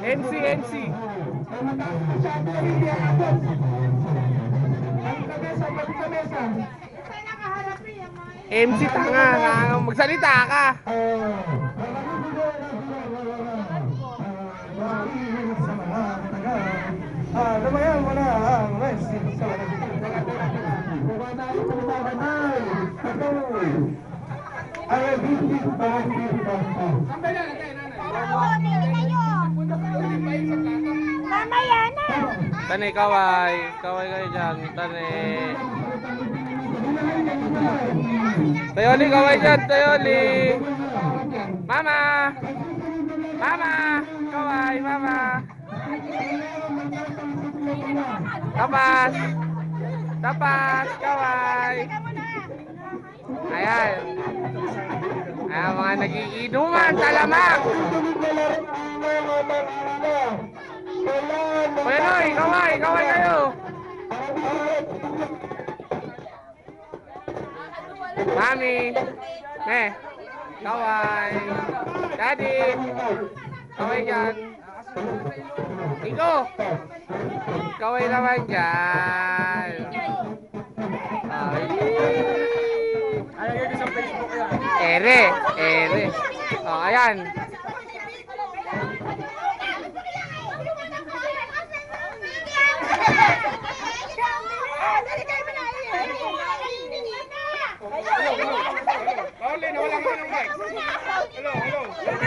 MC, MC. MC tanga, magsalita ka. Lumayan mo na ang wrestling sa Mamaya na. Tani, kaway. Kaway kayo dyan. Tani. Tayoli, kaway dyan. Tayoli. Mama. Mama. Kaway, mama. Tapas. Tapas, kaway. Ayan. Ayan, mga nagiinuman, talamak. Kuya Noy, kaway, kaway kayo. Mami. Kaway. Daddy. Kaway dyan. Iko. Kaway naman dyan. Ere. Ere. O, ayan. Pauline, wala ka ng mic. Hello, hello.